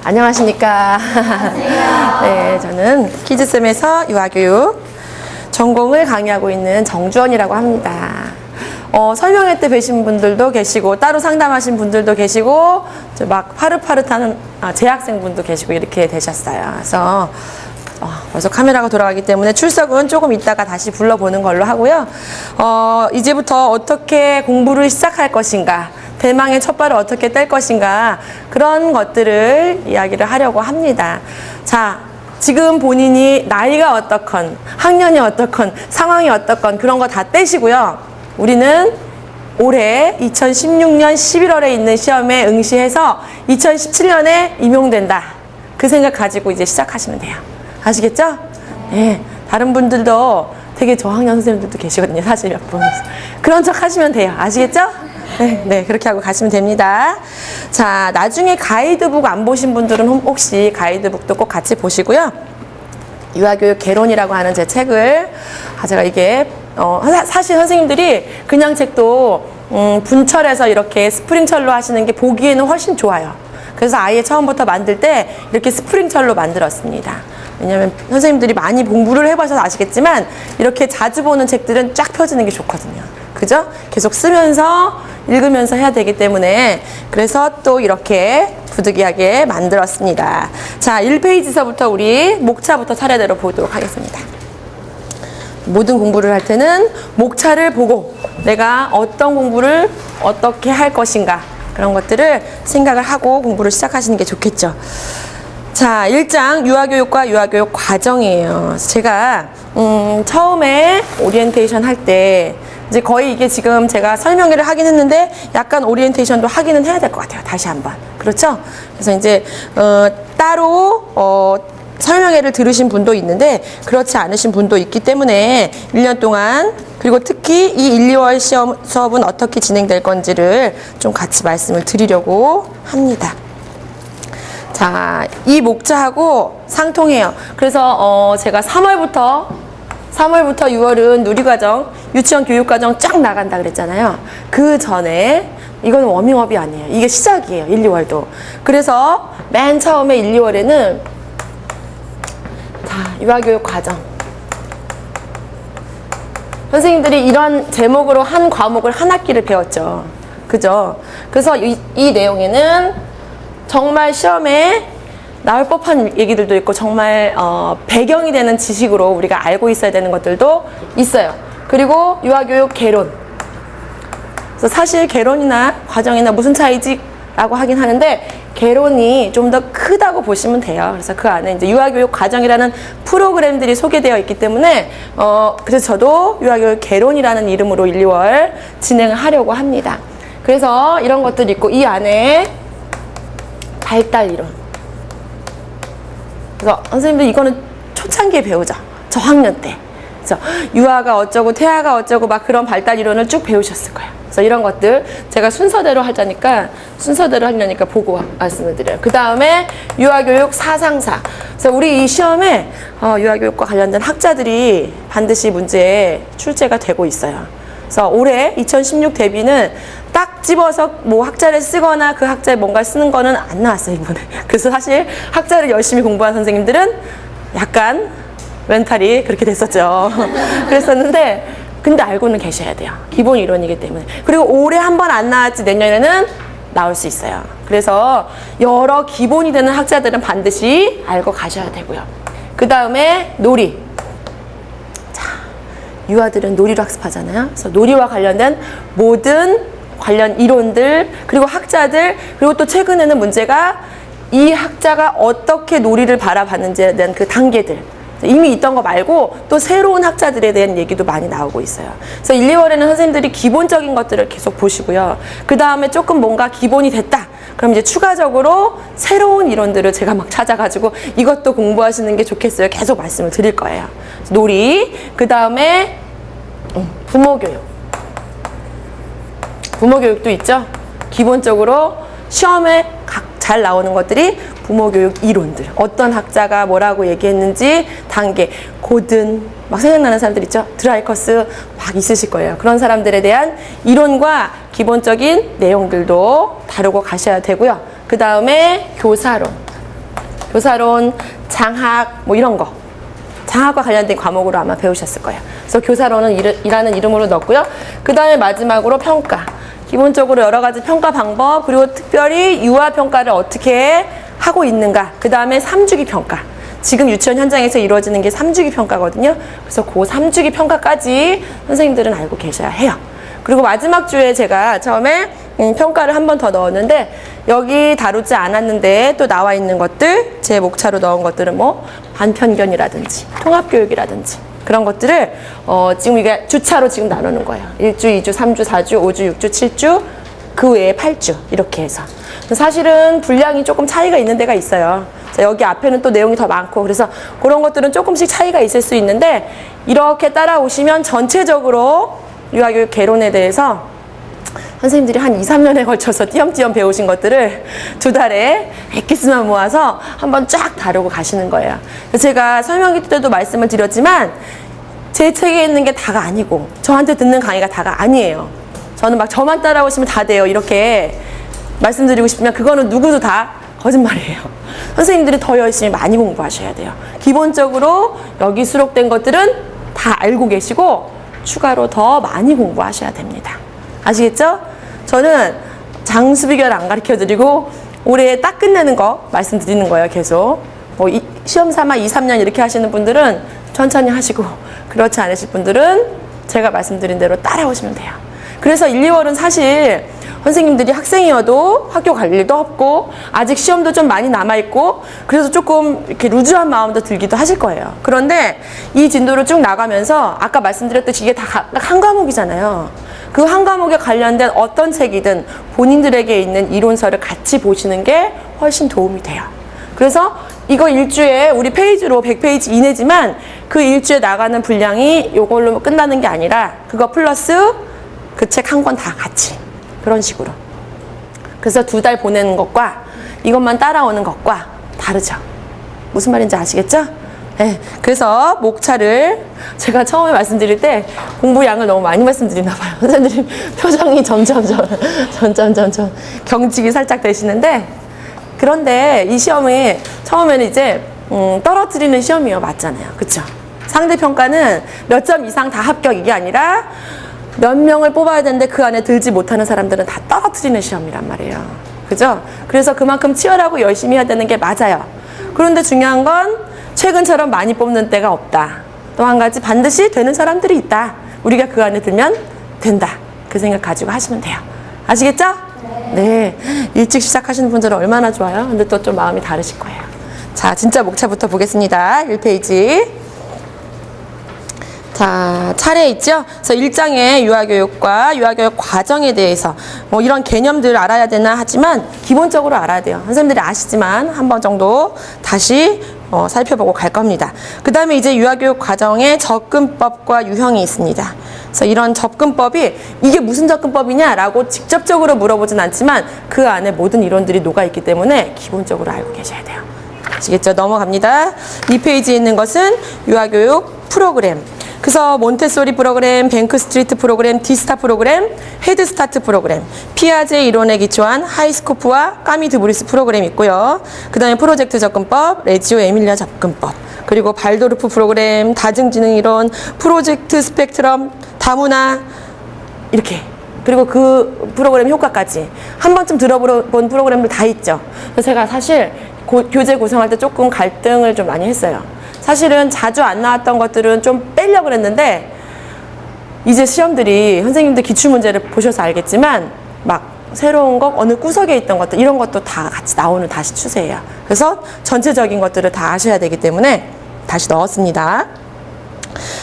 안녕하십니까. 네, 저는 키즈쌤에서 유아교육 전공을 강의하고 있는 정주원이라고 합니다. 설명회 때 뵈신 분들도 계시고 따로 상담하신 분들도 계시고 막 파릇파릇하는 재학생분도 계시고 이렇게 되셨어요. 그래서 벌써 카메라가 돌아가기 때문에 출석은 조금 이따가 다시 불러보는 걸로 하고요. 이제부터 어떻게 공부를 시작할 것인가, 대망의 첫 발을 어떻게 뗄 것인가, 그런 것들을 이야기를 하려고 합니다. 자, 지금 본인이 나이가 어떻건, 학년이 어떻건, 상황이 어떻건 그런 거 다 떼시고요. 우리는 올해 2016년 11월에 있는 시험에 응시해서 2017년에 임용된다. 그 생각 가지고 이제 시작하시면 돼요. 아시겠죠? 네. 다른 분들도 되게 저학년 선생님들도 계시거든요. 사실 몇 분. 그런 척 하시면 돼요. 아시겠죠? 네, 네, 그렇게 하고 가시면 됩니다. 자, 나중에 가이드북 안 보신 분들은 혹시 가이드북도 꼭 같이 보시고요. 유아교육 개론이라고 하는 제 책을, 제가 이게, 사실 선생님들이 그냥 책도, 분철해서 이렇게 스프링철로 하시는 게 보기에는 훨씬 좋아요. 그래서 아예 처음부터 만들 때 이렇게 스프링철로 만들었습니다. 왜냐면 선생님들이 많이 공부를 해보셔서 아시겠지만 이렇게 자주 보는 책들은 쫙 펴지는 게 좋거든요. 그죠? 계속 쓰면서 읽으면서 해야 되기 때문에 그래서 또 이렇게 부득이하게 만들었습니다. 자, 1페이지서부터 우리 목차부터 차례대로 보도록 하겠습니다. 모든 공부를 할 때는 목차를 보고 내가 어떤 공부를 어떻게 할 것인가 그런 것들을 생각을 하고 공부를 시작하시는 게 좋겠죠. 자, 1장 유아교육과 유아교육 과정이에요. 제가 처음에 오리엔테이션 할 때 이제 거의 이게 지금 제가 설명회를 하긴 했는데 약간 오리엔테이션도 하기는 해야 될 것 같아요. 다시 한번. 그렇죠? 그래서 이제 따로 설명회를 들으신 분도 있는데 그렇지 않으신 분도 있기 때문에 1년 동안 그리고 특히 이 1, 2월 시험 수업은 어떻게 진행될 건지를 좀 같이 말씀을 드리려고 합니다. 자, 이 목차하고 상통해요. 그래서 제가 3월부터 6월은 누리과정, 유치원 교육과정 쫙 나간다 그랬잖아요. 그 전에 이건 워밍업이 아니에요. 이게 시작이에요. 1, 2월도. 그래서 맨 처음에 1, 2월에는 자, 유아교육 과정. 선생님들이 이런 제목으로 한 과목을 한 학기를 배웠죠. 그죠? 그래서 이 내용에는 정말 시험에 나올 법한 얘기들도 있고 정말 배경이 되는 지식으로 우리가 알고 있어야 되는 것들도 있어요. 그리고 유아교육 개론. 그래서 사실 개론이나 과정이나 무슨 차이지? 라고 하긴 하는데 개론이 좀 더 크다고 보시면 돼요. 그래서 그 안에 이제 유아교육 과정이라는 프로그램들이 소개되어 있기 때문에 그래서 저도 유아교육 개론이라는 이름으로 1, 2월 진행을 하려고 합니다. 그래서 이런 것들이 있고 이 안에 발달 이론. 그래서 선생님들 이거는 초창기에 배우죠. 저학년 때. 그래서 유아가 어쩌고 태아가 어쩌고 막 그런 발달 이론을 쭉 배우셨을 거예요. 그래서 이런 것들 제가 순서대로 하려니까 보고 말씀을 드려요. 그 다음에 유아교육 사상사. 그래서 우리 이 시험에 유아교육과 관련된 학자들이 반드시 문제에 출제가 되고 있어요. 그래서 올해 2016 대비는 딱 집어서 뭐 학자를 쓰거나 그 학자에 뭔가 쓰는 거는 안 나왔어요, 이번에. 그래서 사실 학자를 열심히 공부한 선생님들은 약간 멘탈이 그렇게 됐었죠. 그랬었는데 근데 알고는 계셔야 돼요. 기본 이론이기 때문에. 그리고 올해 한 번 안 나왔지 내년에는 나올 수 있어요. 그래서 여러 기본이 되는 학자들은 반드시 알고 가셔야 되고요. 그 다음에 놀이. 자, 유아들은 놀이로 학습하잖아요. 그래서 놀이와 관련된 모든 관련 이론들, 그리고 학자들, 그리고 또 최근에는 문제가 이 학자가 어떻게 놀이를 바라봤는지에 대한 그 단계들. 이미 있던 거 말고 또 새로운 학자들에 대한 얘기도 많이 나오고 있어요. 그래서 1, 2월에는 선생님들이 기본적인 것들을 계속 보시고요. 그 다음에 조금 뭔가 기본이 됐다. 그럼 이제 추가적으로 새로운 이론들을 제가 막 찾아가지고 이것도 공부하시는 게 좋겠어요. 계속 말씀을 드릴 거예요. 놀이, 그 다음에 부모교육. 부모교육도 있죠. 기본적으로 시험에 잘 나오는 것들이 부모교육 이론들. 어떤 학자가 뭐라고 얘기했는지 단계, 고든, 막 생각나는 사람들 있죠? 드라이커스 막 있으실 거예요. 그런 사람들에 대한 이론과 기본적인 내용들도 다루고 가셔야 되고요. 그 다음에 교사론. 교사론, 장학 뭐 이런 거. 장학과 관련된 과목으로 아마 배우셨을 거예요. 그래서 교사론은 이라는 이름으로 넣었고요. 그 다음에 마지막으로 평가. 기본적으로 여러 가지 평가 방법, 그리고 특별히 유아 평가를 어떻게 하고 있는가. 그 다음에 3주기 평가. 지금 유치원 현장에서 이루어지는 게 3주기 평가거든요. 그래서 그 3주기 평가까지 선생님들은 알고 계셔야 해요. 그리고 마지막 주에 제가 처음에 평가를 한 번 더 넣었는데, 여기 다루지 않았는데 또 나와 있는 것들, 제 목차로 넣은 것들은 뭐 반편견이라든지 통합교육이라든지 그런 것들을 지금 이게 주차로 지금 나누는 거예요. 1주, 2주, 3주, 4주, 5주, 6주, 7주, 그 외에 8주 이렇게 해서. 사실은 분량이 조금 차이가 있는 데가 있어요. 여기 앞에는 또 내용이 더 많고, 그래서 그런 것들은 조금씩 차이가 있을 수 있는데, 이렇게 따라오시면 전체적으로 유아교육 개론에 대해서 선생님들이 한 2, 3년에 걸쳐서 띄엄띄엄 배우신 것들을 2달에 엑기스만 모아서 한번 쫙 다루고 가시는 거예요. 제가 설명회 때도 말씀을 드렸지만, 제 책에 있는 게 다가 아니고 저한테 듣는 강의가 다가 아니에요. 저는 막 저만 따라오시면 다 돼요 이렇게 말씀드리고 싶으면 그거는 누구도 다 거짓말이에요. 선생님들이 더 열심히 많이 공부하셔야 돼요. 기본적으로 여기 수록된 것들은 다 알고 계시고 추가로 더 많이 공부하셔야 됩니다. 아시겠죠? 저는 장수비결 안 가르쳐드리고 올해 딱 끝내는 거 말씀드리는 거예요. 계속 뭐 시험 삼아 2, 3년 이렇게 하시는 분들은 천천히 하시고, 그렇지 않으실 분들은 제가 말씀드린 대로 따라오시면 돼요. 그래서 1, 2월은 사실 선생님들이 학생이어도 학교 갈 일도 없고 아직 시험도 좀 많이 남아있고 그래서 조금 이렇게 루즈한 마음도 들기도 하실 거예요. 그런데 이 진도를 쭉 나가면서 아까 말씀드렸듯이 이게 다 각각 한 과목이잖아요. 그 한 과목에 관련된 어떤 책이든 본인들에게 있는 이론서를 같이 보시는 게 훨씬 도움이 돼요. 그래서 이거 일주에 우리 페이지로 100페이지 이내지만 그 일주에 나가는 분량이 이걸로 끝나는 게 아니라 그거 플러스 그 책 한 권 다 같이, 그런 식으로. 그래서 2달 보내는 것과 이것만 따라오는 것과 다르죠. 무슨 말인지 아시겠죠? 네. 그래서 목차를 제가 처음에 말씀드릴 때 공부량을 너무 많이 말씀드리나 봐요. 선생님 표정이 점점 경직이 살짝 되시는데, 그런데 이 시험이 처음에는 이제 떨어뜨리는 시험이에요. 맞잖아요. 그쵸? 상대평가는 몇 점 이상 다 합격, 이게 아니라 몇 명을 뽑아야 되는데 그 안에 들지 못하는 사람들은 다 떨어뜨리는 시험이란 말이에요. 그죠? 그래서 그만큼 치열하고 열심히 해야 되는 게 맞아요. 그런데 중요한 건 최근처럼 많이 뽑는 때가 없다. 또 한 가지, 반드시 되는 사람들이 있다. 우리가 그 안에 들면 된다. 그 생각 가지고 하시면 돼요. 아시겠죠? 네. 일찍 시작하시는 분들은 얼마나 좋아요. 근데 또 좀 마음이 다르실 거예요. 자, 진짜 목차부터 보겠습니다. 1페이지. 자, 차례 있죠? 그래서 1장의 유아교육과 유아교육 과정에 대해서 뭐 이런 개념들 알아야 되나 하지만 기본적으로 알아야 돼요. 선생님들이 아시지만 한 번 정도 다시 살펴보고 갈 겁니다. 그 다음에 이제 유아교육 과정의 접근법과 유형이 있습니다. 그래서 이런 접근법이 이게 무슨 접근법이냐라고 직접적으로 물어보진 않지만 그 안에 모든 이론들이 녹아있기 때문에 기본적으로 알고 계셔야 돼요. 아시겠죠? 넘어갑니다. 2페이지에 있는 것은 유아교육 프로그램. 그래서 몬테소리 프로그램, 뱅크 스트리트 프로그램, 디스타 프로그램, 헤드스타트 프로그램, 피아제 이론에 기초한 하이스코프와 까미 드브리스 프로그램이 있고요. 그 다음에 프로젝트 접근법, 레지오 에밀리아 접근법, 그리고 발도르프 프로그램, 다중지능 이론, 프로젝트 스펙트럼, 다문화, 이렇게. 그리고 그 프로그램 효과까지 한 번쯤 들어본 프로그램들 다 있죠. 그래서 제가 사실 교재 구성할 때 조금 갈등을 좀 많이 했어요. 사실은 자주 안 나왔던 것들은 좀 빼려고 그랬는데, 이제 시험들이 선생님들 기출문제를 보셔서 알겠지만 막 새로운 것, 어느 구석에 있던 것들, 이런 것도 다 같이 나오는 다시 추세예요. 그래서 전체적인 것들을 다 아셔야 되기 때문에 다시 넣었습니다.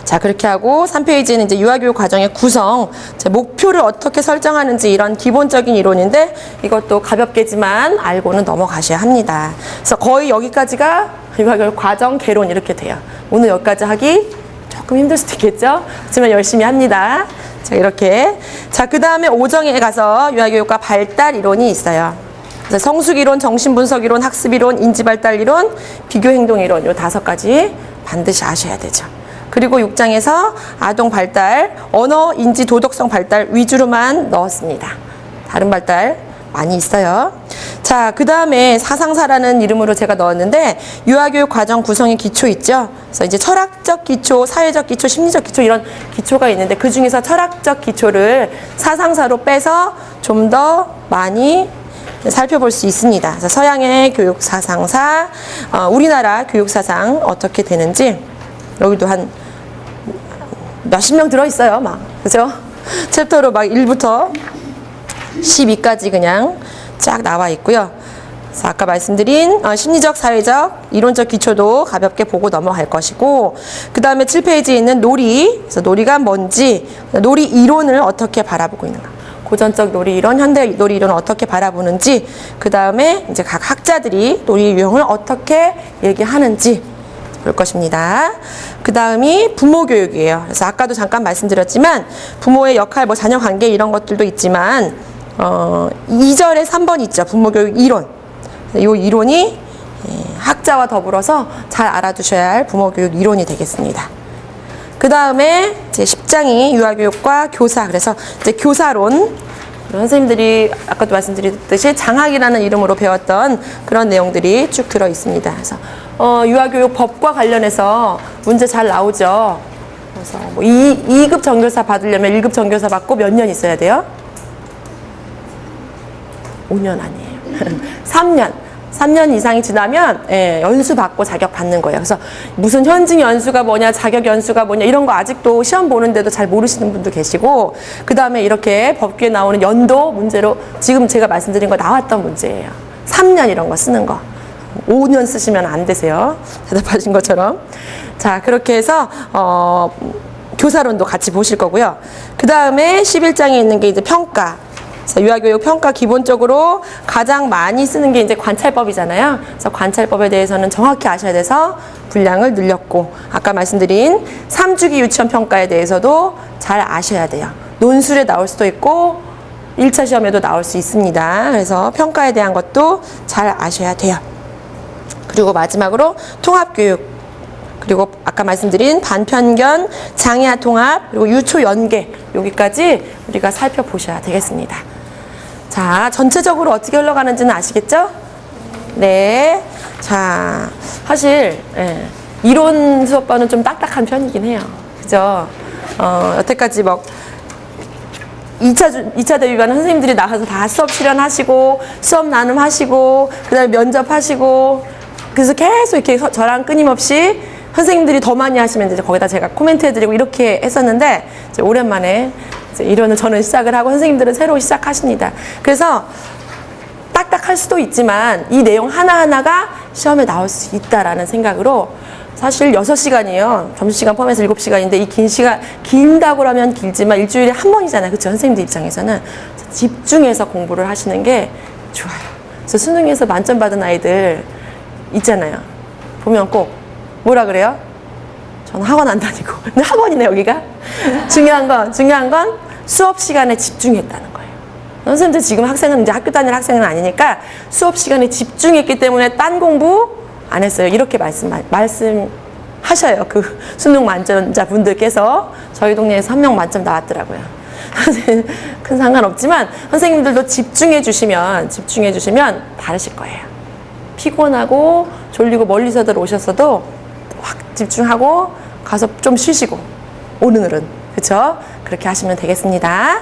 자, 그렇게 하고 3페이지는 이제 유아교육 과정의 구성, 목표를 어떻게 설정하는지 이런 기본적인 이론인데 이것도 가볍게지만 알고는 넘어가셔야 합니다. 그래서 거의 여기까지가 유아교육 과정 개론 이렇게 돼요. 오늘 여기까지 하기 조금 힘들 수도 있겠죠? 하지만 열심히 합니다. 자, 이렇게. 자, 그 다음에 5정에 가서 유아교육과 발달 이론이 있어요. 그래서 성숙이론, 정신분석이론, 학습이론, 인지발달이론, 비교행동이론, 요 5가지 반드시 아셔야 되죠. 그리고 6장에서 아동 발달, 언어, 인지, 도덕성 발달 위주로만 넣었습니다. 다른 발달 많이 있어요. 자, 그 다음에 사상사라는 이름으로 제가 넣었는데 유아교육 과정 구성의 기초 있죠. 그래서 이제 철학적 기초, 사회적 기초, 심리적 기초 이런 기초가 있는데 그 중에서 철학적 기초를 사상사로 빼서 좀 더 많이 살펴볼 수 있습니다. 그래서 서양의 교육 사상사, 우리나라 교육 사상 어떻게 되는지 여기도 한 몇십 명 들어있어요, 막. 그죠? 챕터로 막 1부터 12까지 그냥 쫙 나와 있고요. 그래서 아까 말씀드린 심리적, 사회적, 이론적 기초도 가볍게 보고 넘어갈 것이고, 그 다음에 7페이지에 있는 놀이, 그래서 놀이가 뭔지, 놀이 이론을 어떻게 바라보고 있는가. 고전적 놀이 이론, 현대 놀이 이론을 어떻게 바라보는지, 그 다음에 이제 각 학자들이 놀이 유형을 어떻게 얘기하는지 볼 것입니다. 그 다음이 부모 교육이에요. 그래서 아까도 잠깐 말씀드렸지만 부모의 역할, 뭐 자녀 관계 이런 것들도 있지만 2절에 3번 있죠. 부모 교육 이론. 이 이론이 학자와 더불어서 잘 알아두셔야 할 부모 교육 이론이 되겠습니다. 그 다음에 제 10장이 유아교육과 교사. 그래서 이제 교사론. 선생님들이 아까도 말씀드렸듯이 장학이라는 이름으로 배웠던 그런 내용들이 쭉 들어 있습니다. 그래서 유아교육 법과 관련해서 문제 잘 나오죠. 그래서 뭐 2급 정교사 받으려면 1급 정교사 받고 몇 년 있어야 돼요? 5년 아니에요. 3년 이상이 지나면 연수 받고 자격 받는 거예요. 그래서 무슨 현직 연수가 뭐냐, 자격 연수가 뭐냐 이런 거 아직도 시험 보는데도 잘 모르시는 분도 계시고, 그 다음에 이렇게 법규에 나오는 연도 문제로 지금 제가 말씀드린 거 나왔던 문제예요. 3년 이런 거 쓰는 거. 5년 쓰시면 안 되세요. 대답하신 것처럼. 자, 그렇게 해서 교사론도 같이 보실 거고요. 그 다음에 11장에 있는 게 이제 평가. 유아교육 평가 기본적으로 가장 많이 쓰는 게 이제 관찰법이잖아요. 그래서 관찰법에 대해서는 정확히 아셔야 돼서 분량을 늘렸고, 아까 말씀드린 3주기 유치원 평가에 대해서도 잘 아셔야 돼요. 논술에 나올 수도 있고 1차 시험에도 나올 수 있습니다. 그래서 평가에 대한 것도 잘 아셔야 돼요. 그리고 마지막으로 통합교육, 그리고 아까 말씀드린 반편견, 장애아 통합, 그리고 유초 연계, 여기까지 우리가 살펴보셔야 되겠습니다. 자, 전체적으로 어떻게 흘러가는지는 아시겠죠? 네. 자, 사실 이론 수업반은 좀 딱딱한 편이긴 해요. 그죠? 여태까지 막 2차 대비반은 선생님들이 나가서 다 수업 실현하시고 수업 나눔하시고 그 다음에 면접하시고, 그래서 계속 이렇게 저랑 끊임없이 선생님들이 더 많이 하시면 이제 거기다 제가 코멘트 해드리고 이렇게 했었는데, 이제 오랜만에 이제 이론을 저는 시작을 하고 선생님들은 새로 시작하십니다. 그래서 딱딱할 수도 있지만 이 내용 하나하나가 시험에 나올 수 있다라는 생각으로, 사실 6시간이에요. 점심시간 포함해서 7시간인데 이 긴 시간, 길다고 하면 길지만 일주일에 한 번이잖아요. 그렇죠? 선생님들 입장에서는 집중해서 공부를 하시는 게 좋아요. 그래서 수능에서 만점 받은 아이들 있잖아요. 보면 꼭 뭐라 그래요? 저는 학원 안 다니고. 근데 학원이네, 여기가. 중요한 건 수업 시간에 집중했다는 거예요. 선생님들 지금 학생은 이제 학교 다닐 학생은 아니니까 수업 시간에 집중했기 때문에 딴 공부 안 했어요. 이렇게 말씀하셔요. 그 수능 만점자 분들께서. 저희 동네에서 1명 만점 나왔더라고요. 큰 상관없지만 선생님들도 집중해 주시면 다르실 거예요. 피곤하고 졸리고 멀리서들 오셨어도 확 집중하고 가서 좀 쉬시고, 오늘은. 그쵸? 그렇게 하시면 되겠습니다.